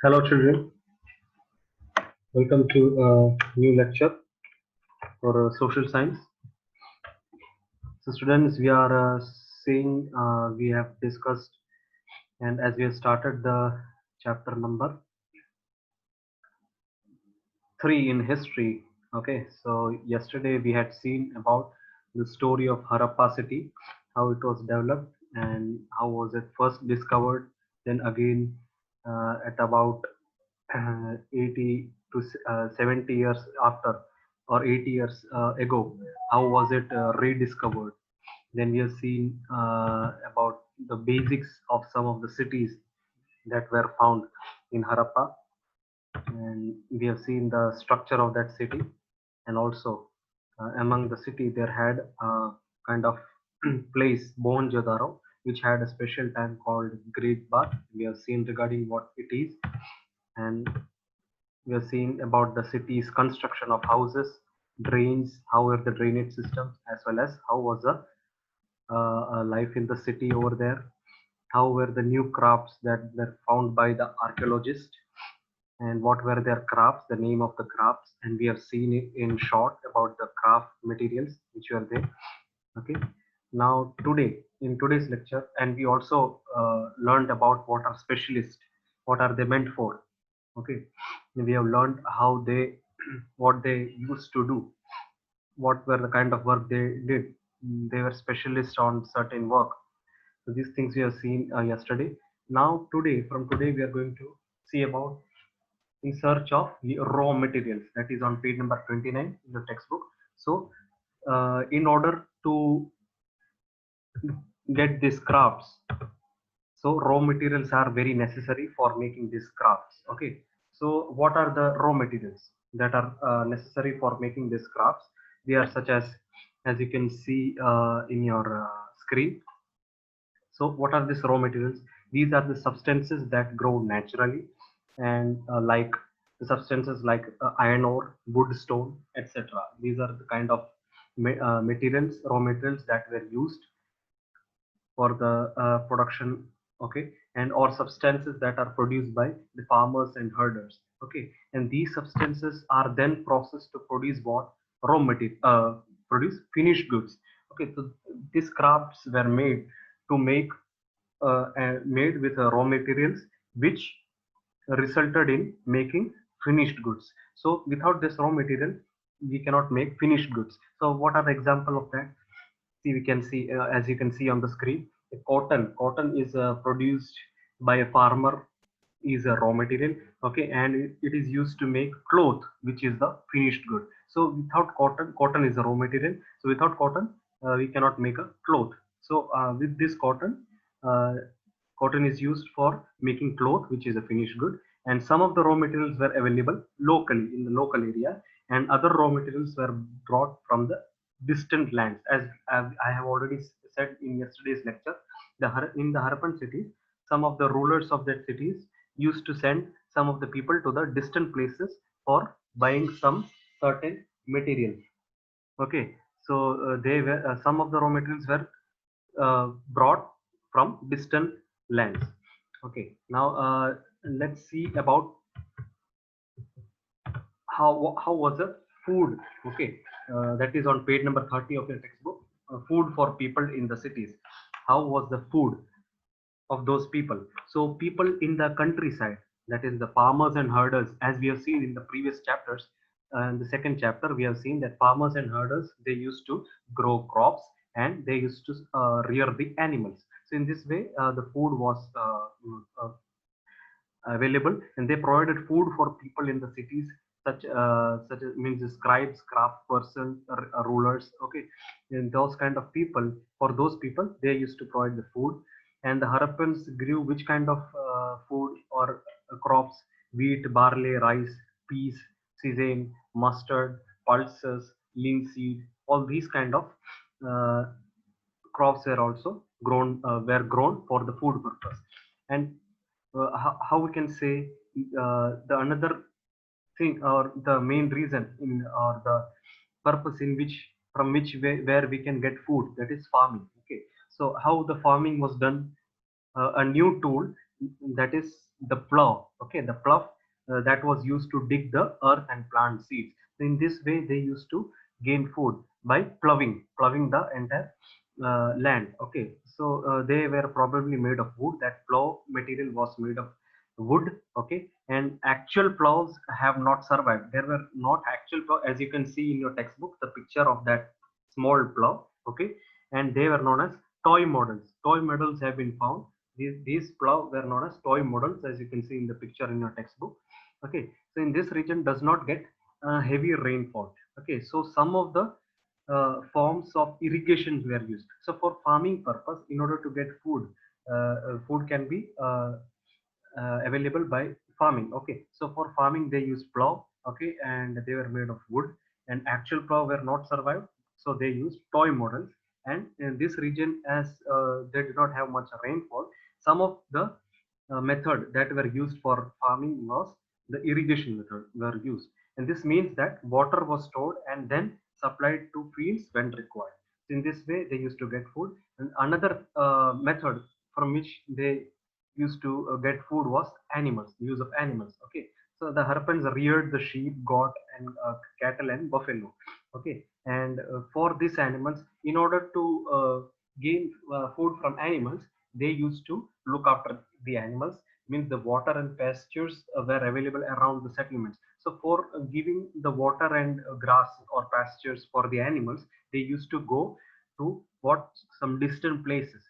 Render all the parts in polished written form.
Hello, children. Welcome to a new lecture for social science. So, students, we are seeing we have discussed, and as we have started the chapter number 3 in history. Okay, so yesterday we had seen about the story of Harappa city, how it was developed, and how was it first discovered. Then again, at about 80 to 70 years after, or 80 years ago, how was it rediscovered. Then we have seen about the basics of some of the cities that were found in Harappa, and we have seen the structure of that city. And also among the city there had a kind of place Mohenjo-daro, which had a special tank called Great Bath. We have seen regarding what it is, and we are seeing about the city's construction of houses, drains, how were the drainage systems, as well as how was the life in the city over there, how were the new crafts that were found by the archaeologist, and what were their crafts, the name of the crafts, and we have seen it in short about the craft materials which were there. Okay, now today in today's lecture, and we also learned about what are specialists, what are they meant for. Okay, we have learned how they what they used to do, what were the kind of work they did. They were specialists on certain work. So these things we have seen yesterday. Now today, from today, we are going to see about in search of the raw materials, that is on page number 29 in the textbook. So in order to get these crafts, so raw materials are very necessary for making these crafts. Okay, so what are the raw materials that are necessary for making these crafts? They are such as you can see in your screen. So what are these raw materials? These are the substances that grow naturally, and like the substances like iron ore, wood, stone, etc. These are the kind of materials, raw materials that were used for the production. Okay, and or substances that are produced by the farmers and herders. Okay, and these substances are then processed to produce what? Raw material, produce finished goods. Okay, so these crafts were made to make made with raw materials, which resulted in making finished goods. So without this raw material, we cannot make finished goods. So what are the example of that? See, we can see as you can see on the screen, cotton is produced by a farmer, is a raw material. Okay, and it is used to make cloth, which is the finished good. So without cotton is a raw material, so without cotton we cannot make a cloth. So with this uh, cotton is used for making cloth, which is a finished good. And some of the raw materials were available locally in the local area, and other raw materials were brought from the distant lands. As I have already said in yesterday's lecture, in the Harappan cities, some of the rulers of that cities used to send some of the people to the distant places for buying some certain materials. Okay, so they were some of the raw materials were brought from distant lands. Okay, now let's see about how was the food. Okay, that is on page number 30 of your textbook. Food for people in the cities. How was the food of those people? So people in the countryside, that is the farmers and herders, as we have seen in the previous chapters. In the second chapter, we have seen that farmers and herders, they used to grow crops, and they used to rear the animals. So in this way, the food was available, and they provided food for people in the cities, such as means the scribes, craft person, rulers. Okay, and those kind of people, for those people they used to provide the food. And the Harappans grew which kind of food or crops? Wheat, barley, rice, peas, sesame, mustard, pulses, linseed, all these kind of uh, crops were also grown for the food purpose. And how we can say the another thing, or the main reason in, or the purpose in which, from which way, where we can get food, that is farming. Okay, so how the farming was done, a new tool, that is the plow. Okay, the plow that was used to dig the earth and plant seeds. So in this way, they used to gain food by plowing the entire land. Okay, so they were probably made of wood. That plow material was made of wood. Okay, and actual plows have not survived. There were not actual plow, as you can see in your textbook, the picture of that small plow. Okay, and they were known as toy models. Toy models have been found. These plow were known as toy models, as you can see in the picture in your textbook. Okay, so in this region does not get heavy rainfall. Okay, so some of the forms of irrigation were used. So for farming purpose, in order to get food, food can be available by farming. Okay, so for farming they use plow. Okay, and they were made of wood, and actual plow were not survived, so they used toy models. And in this region, as they did not have much rainfall, some of the method that were used for farming was the irrigation method were used, and this means that water was stored and then supplied to fields when required. In this way they used to get food. And another method from which they used to get food was animals, use of animals. Okay, so the Harapans reared the sheep, goat, and cattle and buffalo. Okay, and for these animals, in order to gain food from animals, they used to look after the animals. Means the water and pastures were available around the settlements. So for giving the water and grass or pastures for the animals, they used to go to what some distant places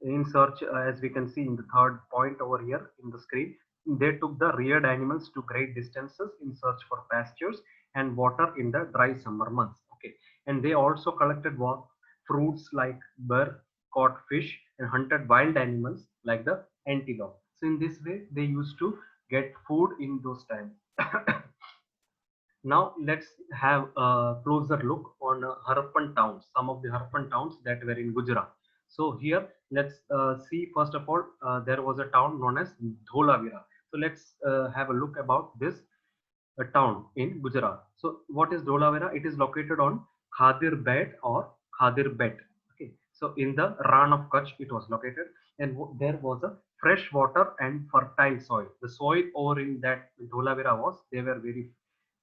in search, as we can see in the third point over here in the screen. They took the reared animals to great distances in search for pastures and water in the dry summer months. Okay, and they also collected what fruits like burr, caught fish, and hunted wild animals like the antelope. So in this way they used to get food in those times. Now let's have a closer look on Harappan towns, some of the Harappan towns that were in Gujarat. So here let's see, first of all, there was a town known as Dholavira. So let's have a look about this town in Gujarat. So what is Dholavira? It is located on Khadir Bet or Khadir Bet. Okay, so in the Ran of Kutch it was located, and there was a fresh water and fertile soil. The soil over in that Dholavira was, they were very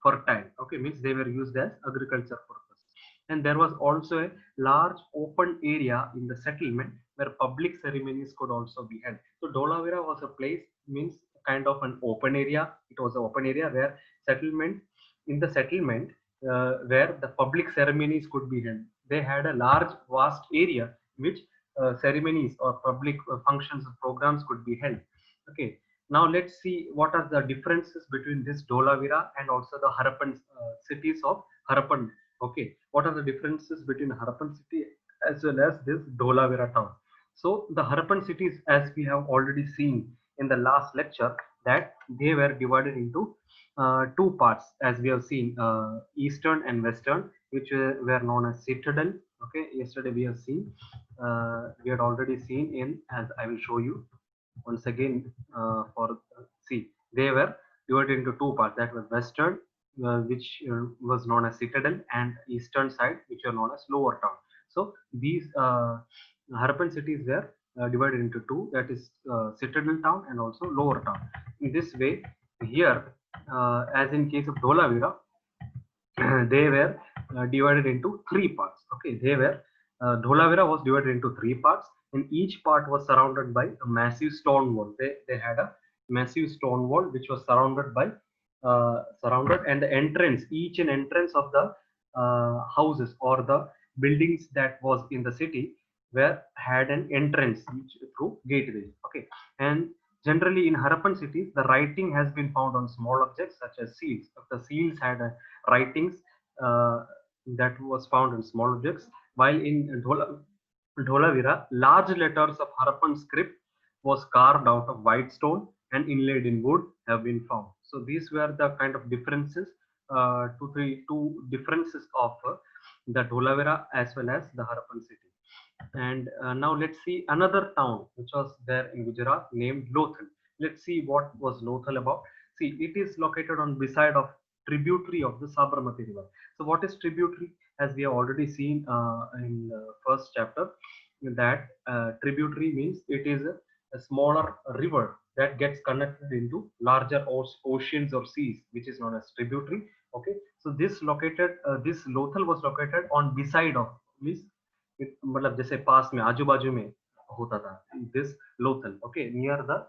fertile. Okay, means they were used as agriculture purpose. And there was also a large open area in the settlement where public ceremonies could also be held. So Dholavira was a place, means kind of an open area. It was an open area where settlement, in the settlement, where the public ceremonies could be held. They had a large vast area which ceremonies or public functions or programs could be held. Okay, now let's see what are the differences between this Dholavira and also the Harappan cities of Harappan. Okay, what are the differences between Harappan city as well as this Dholavira town? So the Harappan cities, as we have already seen in the last lecture, that they were divided into two parts, as we have seen, eastern and western, which were known as citadel. Okay, yesterday we have seen, we had already seen in, as I will show you once again, for see, they were divided into two parts, that was western, which was known as citadel, and eastern side, which are known as lower town. So these Harappan cities were divided into two, that is citadel town and also lower town. In this way, here, as in case of Dholavira, they were divided into three parts. Okay, they were, Dholavira was divided into three parts, and each part was surrounded by a massive stone wall. They had a massive stone wall which was surrounded by surrounded, and the entrance, each and entrance of the houses or the buildings that was in the city were had an entrance which, through gateway. Okay, and generally in Harappan cities, the writing has been found on small objects such as seals. The seals had writings uh, that was found in small objects, while in Dholavira, large letters of Harappan script was carved out of white stone and inlaid in wood have been found. So these were the kind of differences, two differences of the Dholavira as well as the Harappan city. And now let's see another town which was there in Gujarat named Lothal. Let's see what was Lothal about. See, it is located on beside of tributary of the Sabarmati river. So what is tributary? As we have already seen in the first chapter, that tributary means it is a smaller river that gets connected into larger oceans or seas, which is known as tributary. Okay, so this Lothal was located on beside of, means मतलब जैसे पास में आजू बाजू में होता था this Lothal. Okay, near the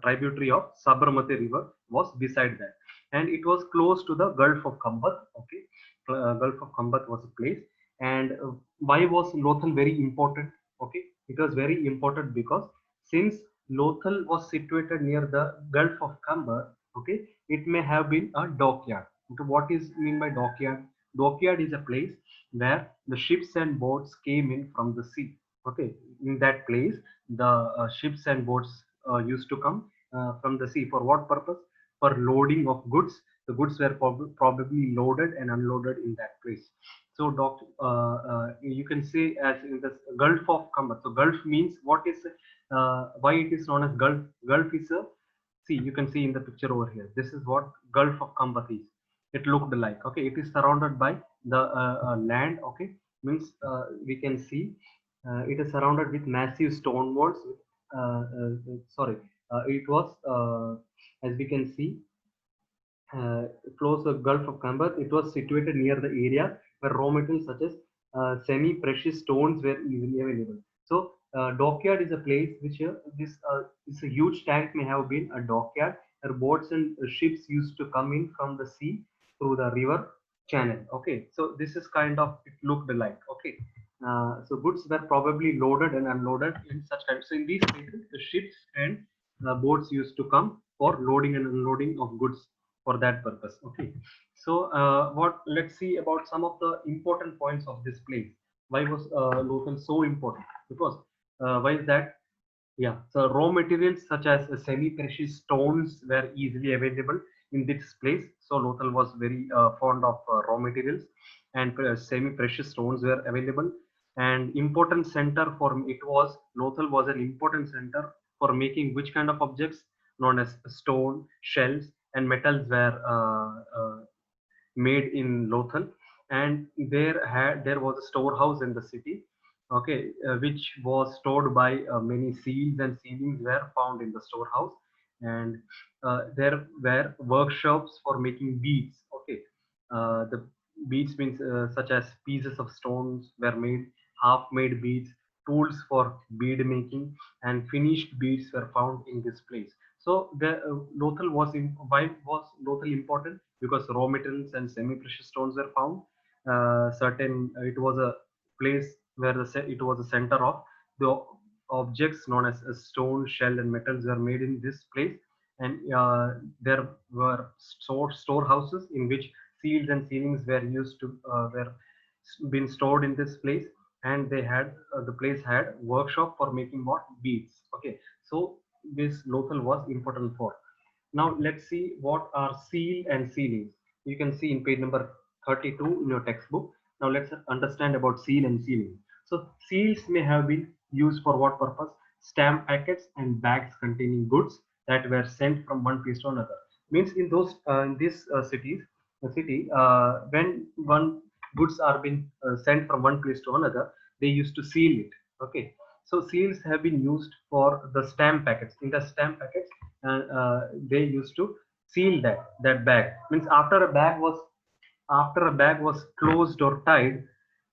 tributary of Sabarmati river was beside that, and it was close to the Gulf of Khambat. Okay, Gulf of Khambat was a place. And why was Lothal very important? Okay, it was very important because since Lothal was situated near the Gulf of Khambat, okay, it may have been a dockyard. So what is mean by dockyard? Dockyard is a place where the ships and boats came in from the sea. Okay, in that place the ships and boats used to come from the sea. For what purpose? For loading of goods. The goods were probably loaded and unloaded in that place. So you can say as in the Gulf of Khambat. So Gulf means what is, why it is known as Gulf? Gulf is a, see, you can see in the picture over here. This is what Gulf of Khambat is. It looked like, okay, it is surrounded by the land. Okay, means we can see it is surrounded with massive stone walls. Sorry, it was as we can see close to Gulf of Khambat. It was situated near the area where raw materials such as semi-precious stones were easily available. So, dockyard is a place which this is a huge tank may have been a dockyard where boats and ships used to come in from the sea through the river channel. Okay, so this is kind of it looked like. Okay, so goods were probably loaded and unloaded in such times. So in these places, the ships and boats used to come for loading and unloading of goods for that purpose. Okay, so what, let's see about some of the important points of this place. Why was Lothal so important? Because why is that? Yeah, so raw materials such as semi-precious stones were easily available in this place. So Lothal was very fond of raw materials, and semi-precious stones were available. And important center for it was, Lothal was an important center for making which kind of objects? Known as stone, shells, and metals were made in Lothal. And there was a storehouse in the city, okay, which was stored by many seals, and ceilings were found in the storehouse. And there were workshops for making beads. Okay, the beads means such as pieces of stones were made, half-made beads, tools for bead making, and finished beads were found in this place. So the Lothal was in, why was Lothal important? Because raw materials and semi-precious stones were found. It was a place where it was a center of the objects known as stone, shell, and metals were made in this place. And there were storehouses in which seals and ceilings were used to were been stored in this place. And they had the place had workshop for making what? Beads. Okay, so this Lothal was important for. Now let's see what are seal and sealings. You can see in page number 32 in your textbook. Now let's understand about seal and sealing. So seals may have been used for what purpose? Stamp packets and bags containing goods that were sent from one place to another. Means in those in these cities, the city, when one goods are being sent from one place to another, they used to seal it. Okay, so seals have been used for the stamp packets. In the stamp packets, they used to seal that bag. Means after a bag was closed or tied,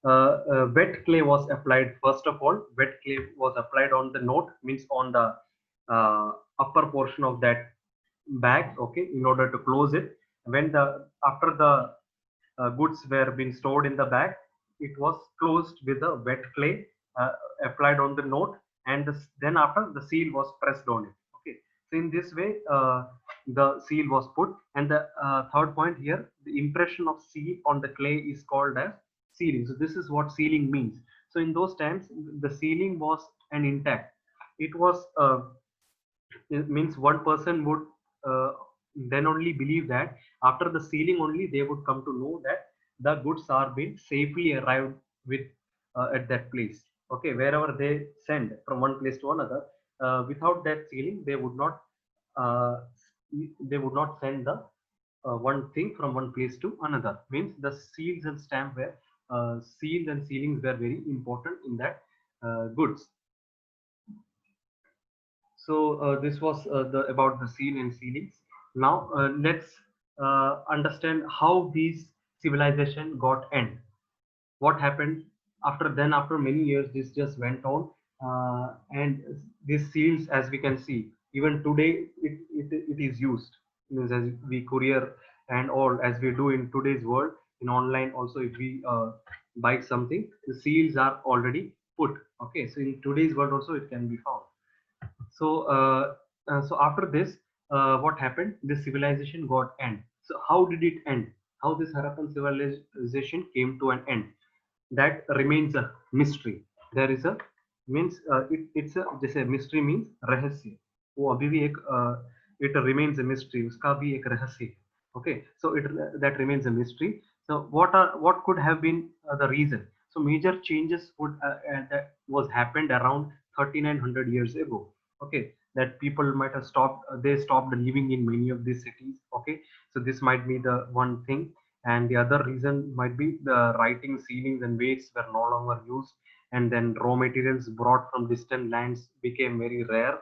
wet clay was applied. First of all, wet clay was applied on the note, means on the upper portion of that bag. Okay, in order to close it. When the after the goods were being stored in the bag, it was closed with a wet clay uh, applied on the note, and then after the seal was pressed on it. Okay, so in this way the seal was put. And the third point here, the impression of seal on the clay is called as sealing. So this is what sealing means. So in those times the sealing was an intact. It was it means one person would uh, then only believe that after the sealing only they would come to know that the goods are being safely arrived with at that place. Okay, wherever they send from one place to another, without that sealing uh, they would not send the one thing from one place to another. Means the seals and stamp were seals and sealings were very important in that goods. So this was the about the seal and sealings. Now let's understand how these civilization got end. What happened after then? After many years, this just went on, and these seals, as we can see, even today, it is used. Means as we courier and all, as we do in today's world, in online also, if we buy something, the seals are already put. Okay, so in today's world also it can be found. So after this, what happened? The civilization got end. So how did it end? How this Harappan civilization came to an end? That remains a mystery. There is a means it's a जैसे mystery means रहस्य. वो अभी भी एक it remains a mystery. उसका भी एक रहस्य. Okay, so it that remains a mystery. So what could have been the reason? So major changes would that was happened around 3900 years ago. Okay, that people might have stopped. They stopped living in many of these cities. Okay, so this might be the one thing, and the other reason might be the writing, ceilings, and weights were no longer used, and then raw materials brought from distant lands became very rare.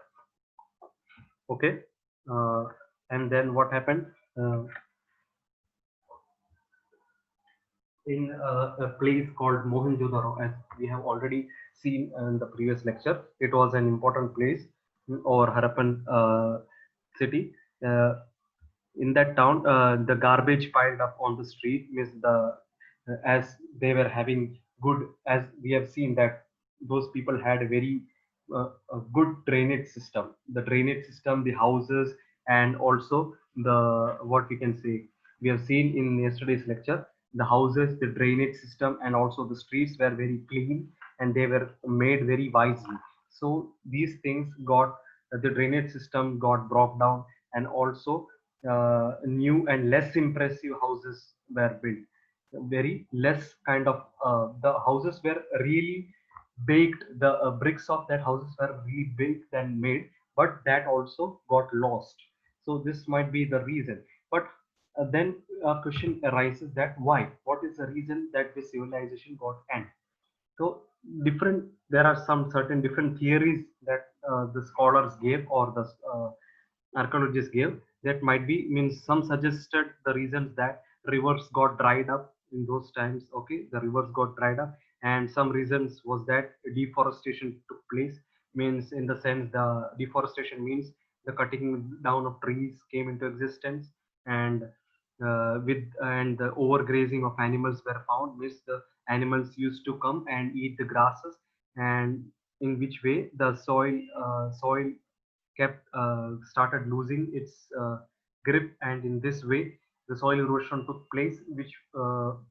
Okay, uh, and then what happened? Uh, in a place called Mohenjo-daro, as we have already seen in the previous lecture. It was an important place or Harappan city. Uh, in that town, the garbage piled up on the street means as they were having good, as we have seen that those people had a very a good drainage system. The drainage system, the houses, and also the what we can say, we have seen in yesterday's lecture, the houses, the drainage system, and also the streets were very clean and they were made very wisely. So these things got the drainage system got broke down, and also new and less impressive houses were built. Very less kind of the houses were really baked. The bricks of that houses were really baked and made, but that also got lost. So this might be the reason. But then a question arises that why? What is the reason that this civilization got end? So different, there are some certain different theories that the scholars gave or the archaeologists gave. That might be means some suggested the reasons that rivers got dried up in those times. Okay, the rivers got dried up, and some reasons was that deforestation took place. Means in the sense the deforestation means the cutting down of trees came into existence, and the overgrazing of animals were found. Means the animals used to come and eat the grasses, and in which way the soil kept started losing its grip, and in this way the soil erosion took place, which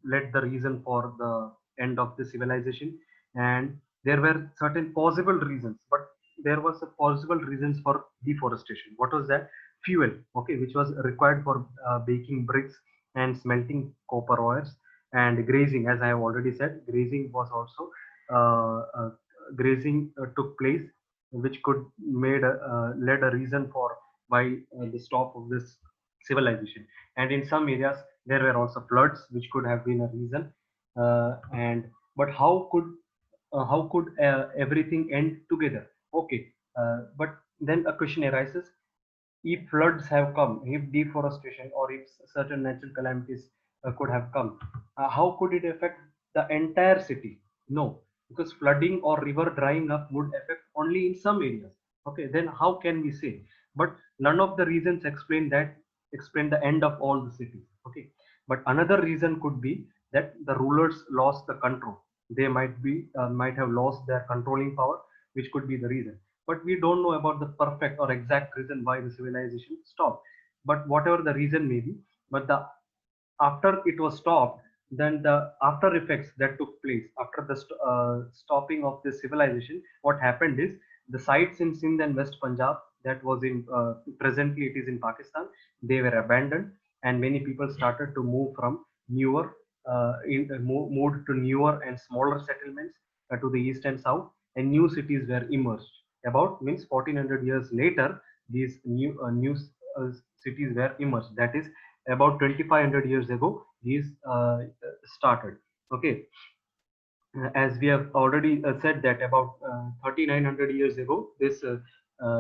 led the reason for the end of the civilization. And there were certain possible reasons, but there was a possible reasons for deforestation. What was that? Fuel, okay, which was required for baking bricks and smelting copper ores. And grazing, as I have already said, grazing was also grazing took place, which could made led a reason for why the stop of this civilization. And in some areas there were also floods, which could have been a reason. And but how could everything end together? Okay, but then a question arises: if floods have come, if deforestation or if certain natural calamities could have come, how could it affect the entire city? No, because flooding or river drying up would affect only in some areas. Okay, then how can we say? But none of the reasons explain the end of all the cities. Okay, but another reason could be that the rulers lost the control. They might have lost their controlling power, which could be the reason. But we don't know about the perfect or exact reason why the civilization stopped. But whatever the reason may be, but the after it was stopped, then the after effects that took place after the stopping of this civilization, what happened is the sites in Sindh and West Punjab, that was in presently it is in Pakistan, they were abandoned, and many people started to move from newer moved to newer and smaller settlements to the east and south, and new cities were emerged. About means 1400 years later, these new cities were emerged. That is about 2500 years ago these started. Okay, as we have already said that about 3900 years ago this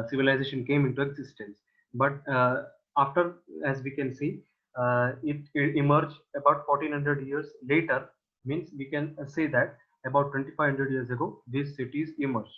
civilization came into existence. But after, as we can see, it emerged about 1400 years later. Means we can say that about 2500 years ago, these cities emerged.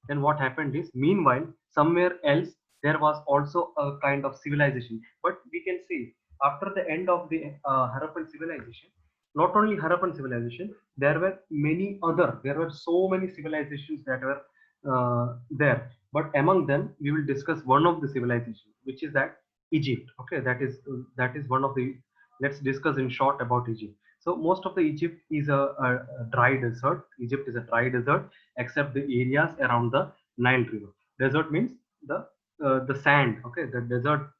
Then what happened is, meanwhile, somewhere else there was also a kind of civilization. But we can see after the end of the Harappan civilization, not only Harappan civilization, there were so many civilizations that were there. But among them, we will discuss one of the civilizations, which is that Egypt. Okay, that is one of the. Let's discuss in short about Egypt. So most of the Egypt is a dry desert. Egypt is a dry desert, except the areas around the Nile River. Desert means the sand. Okay, the desert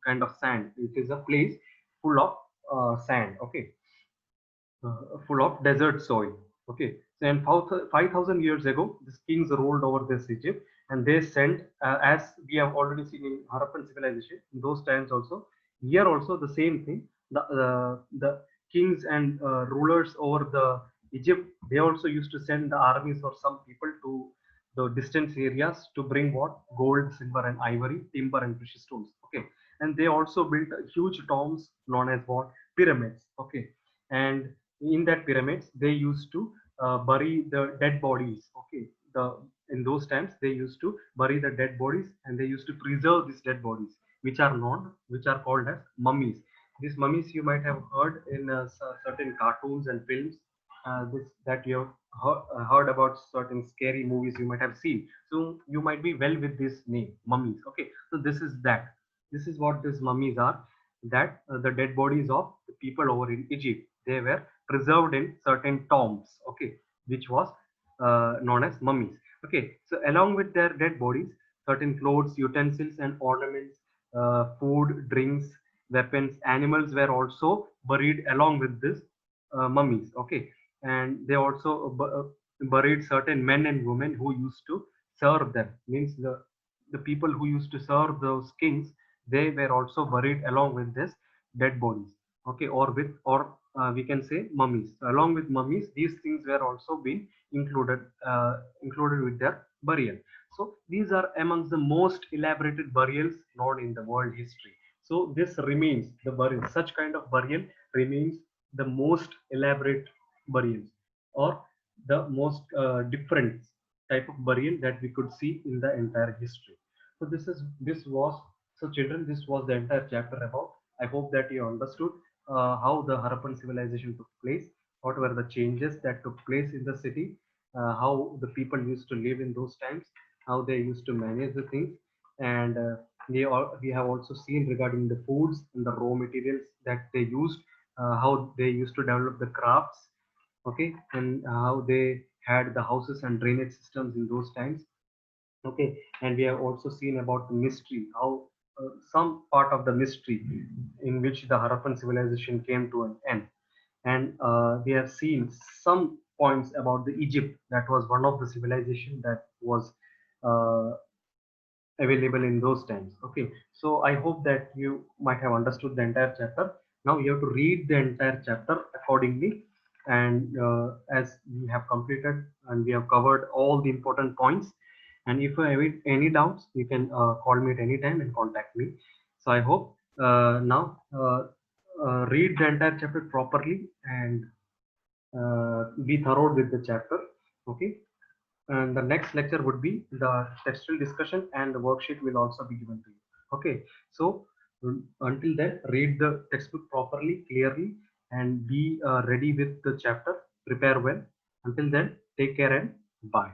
kind of sand. It is a place full of sand. Okay, full of desert soil. Okay, so and 5,000 years ago, these kings ruled over this Egypt, and they sent, as we have already seen in Harappan civilization, in those times also, here also the same thing. The kings and rulers over the Egypt, they also used to send the armies or some people to the distant areas to bring what? Gold, silver, and ivory, timber, and precious stones. Okay, and they also built huge tombs known as what? Pyramids. Okay, and in that pyramids they used to bury the dead bodies. Okay, the in those times they used to bury the dead bodies, and they used to preserve these dead bodies, which are called as mummies. These mummies you might have heard in certain cartoons and films, this that you have heard about certain scary movies you might have seen. So you might be well with this name, mummies. Okay, so this is what these mummies are, that the dead bodies of the people over in Egypt, they were preserved in certain tombs. Okay, which was known as mummies. Okay, so along with their dead bodies, certain clothes, utensils, and ornaments, food, drinks, weapons, animals were also buried along with this mummies. Okay, and they also buried certain men and women who used to serve them. Means the people who used to serve those kings, they were also buried along with this dead bodies. Okay, or we can say mummies. Along with mummies, these things were also being included with their burial. So these are amongst the most elaborated burials known in the world history. So this remains the burial. Such kind of burial remains the most elaborate burials, or the most different type of burial that we could see in the entire history. So this was so children. This was the entire chapter about. I hope that you understood how the Harappan civilization took place, what were the changes that took place in the city, how the people used to live in those times, how they used to manage the things, and we have also seen regarding the foods and the raw materials that they used, how they used to develop the crafts. Okay, and how they had the houses and drainage systems in those times. Okay, and we have also seen about the mystery, how some part of the mystery in which the Harappan civilization came to an end. And we have seen some points about the Egypt, that was one of the civilization that was uh, available in those times. Okay, so I hope that you might have understood the entire chapter. Now you have to read the entire chapter accordingly, and as we have completed and we have covered all the important points, and if you have any doubts, you can call me at any time and contact me. So I hope now read the entire chapter properly, and be thorough with the chapter. Okay, and the next lecture would be the textual discussion, and the worksheet will also be given to you. Okay, so until then, read the textbook properly, clearly, and be ready with the chapter. Prepare well. Until then, take care and bye.